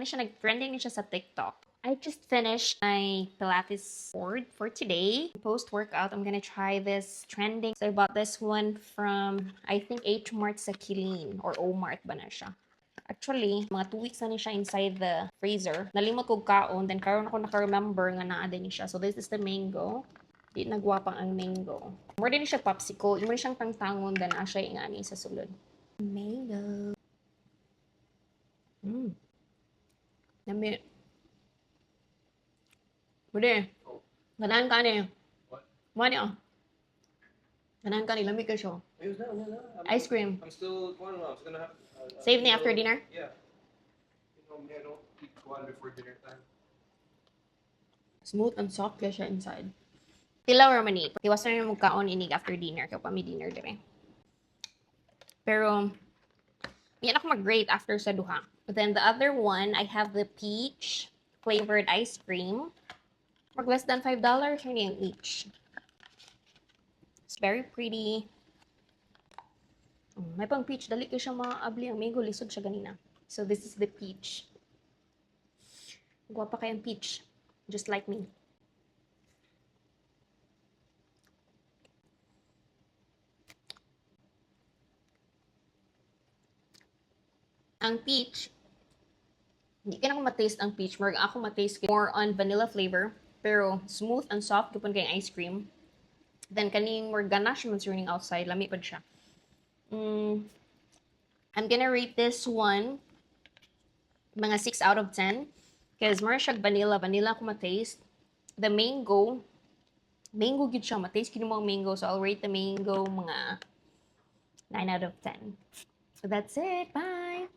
Kaya siya nag-trending siya sa TikTok. I just finished my Pilates board for today. Post-workout, I'm gonna try this trending. So I bought this one from, I think, H Mart sa Killeen or O Mart ba na siya. Actually, mga 2 weeks na ni siya inside the freezer. Nalimot ko kaon, then karon ako naka-remember nga naa din siya. So this is the mango. Di nagwapang ang mango. More din siya popsicle. More siyang tangtangon, then siya ingani sa sulod. Mango. Nami. Bude. Ganahan ka ni. Mani oh. Ganahan ka ni. Lamig ka siya. Ice cream. I'm still going on. I was gonna have. Save ni after dinner? Yeah. You know me, I don't eat one before dinner time. Smooth and soft kaya siya inside. Tilaw raman ni. Iwas na rin magkaon inig after dinner. Kaya pa may dinner dire. Pero, yan ako mag-grade after sa duha. But then the other one, I have the peach flavored ice cream. Mag less than $5 yun each. It's very pretty. May pang peach. Dali ko siya maabli. Ang mango, lisod siya ganina. So this is the peach. Guwapa kayang peach. Just like me. Ang peach, hindi ka na mataste ang peach. More ako mataste more on vanilla flavor. Pero smooth and soft kapag kayong ice cream. Then kaning more ganache man running outside. Lami pa siya. I'm gonna rate this one mga 6 out of 10. Because more siya vanilla. Vanilla ako mataste. The mango gid siya. Mataste kini mga mango. So I'll rate the mango mga 9 out of 10. So that's it. Bye!